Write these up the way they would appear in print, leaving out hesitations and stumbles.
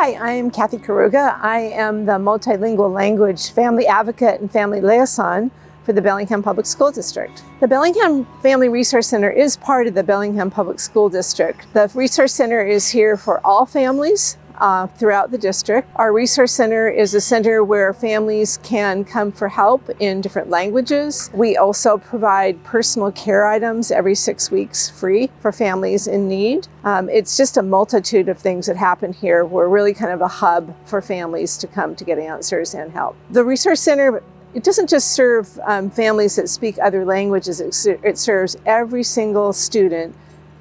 Hi, I'm Kathe Koruga. I am the multilingual language family advocate and family liaison for the Bellingham Public School District. The Bellingham Family Resource Center is part of the Bellingham Public School District. The Resource Center is here for all families throughout the district. Our Resource Center is a center where families can come for help in different languages. We also provide personal care items every 6 weeks free for families in need. It's just a multitude of things that happen here. We're really kind of a hub for families to come to get answers and help. The Resource Center, it doesn't just serve families that speak other languages, it serves every single student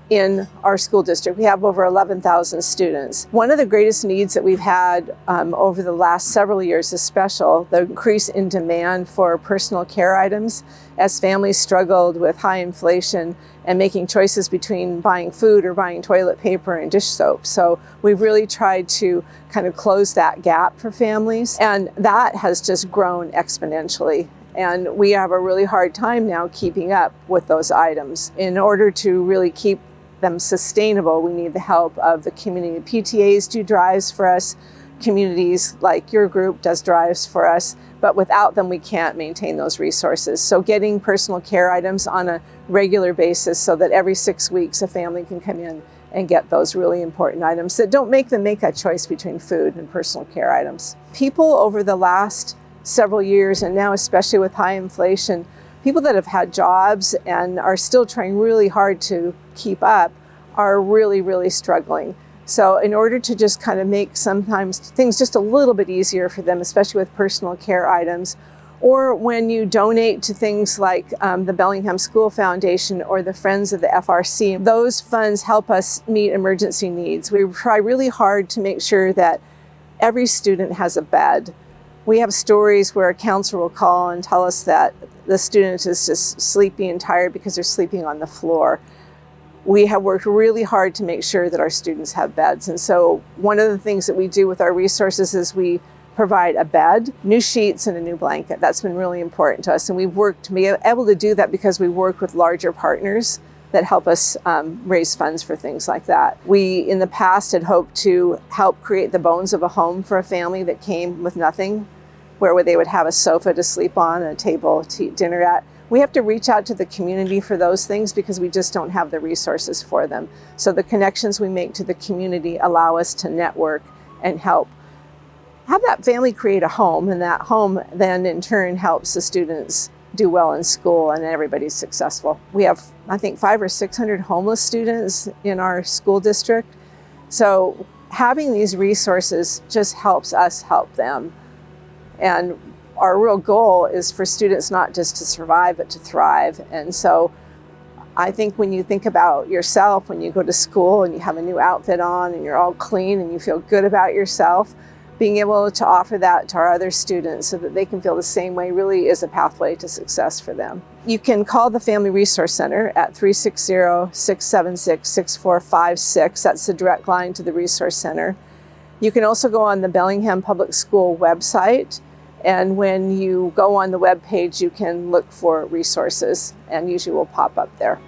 in our school district. We have over 11,000 students. One of the greatest needs that we've had over the last several years is the increase in demand for personal care items as families struggled with high inflation and making choices between buying food or buying toilet paper and dish soap. So we've really tried to kind of close that gap for families, and that has just grown exponentially. And we have a really hard time now keeping up with those items. In order to really keep them sustainable, we need the help of the community. PTAs do drives for us, communities like your group does drives for us, but without them we can't maintain those resources. So getting personal care items on a regular basis so that every 6 weeks a family can come in and get those really important items that don't make them make a choice between food and personal care items. People over the last several years, and now especially with high inflation, people that have had jobs and are still trying really hard to keep up are really struggling. So in order to just kind of make sometimes things just a little bit easier for them, especially with personal care items, or when you donate to things like the Bellingham School Foundation or the Friends of the FRC, those funds help us meet emergency needs. We try really hard to make sure that every student has a bed. We have stories where a counselor will call and tell us that the student is just sleepy and tired because they're sleeping on the floor. We have worked really hard to make sure that our students have beds. And so one of the things that we do with our resources is we provide a bed, new sheets, and a new blanket. That's been really important to us. And we've worked to be able to do that because we work with larger partners that help us raise funds for things like that. We, in the past, had hoped to help create the bones of a home for a family that came with nothing, where they would have a sofa to sleep on, a table to eat dinner at. We have to reach out to the community for those things because we just don't have the resources for them. So the connections we make to the community allow us to network and help have that family create a home, and that home then in turn helps the students do well in school and everybody's successful. We have, I think, 500 or 600 homeless students in our school district. So having these resources just helps us help them. And our real goal is for students not just to survive, but to thrive. And so I think when you think about yourself, when you go to school and you have a new outfit on and you're all clean and you feel good about yourself, being able to offer that to our other students so that they can feel the same way really is a pathway to success for them. You can call the Family Resource Center at 360-676-6456. That's the direct line to the Resource Center. You can also go on the Bellingham Public School website, and when you go on the web page, you can look for resources and usually will pop up there.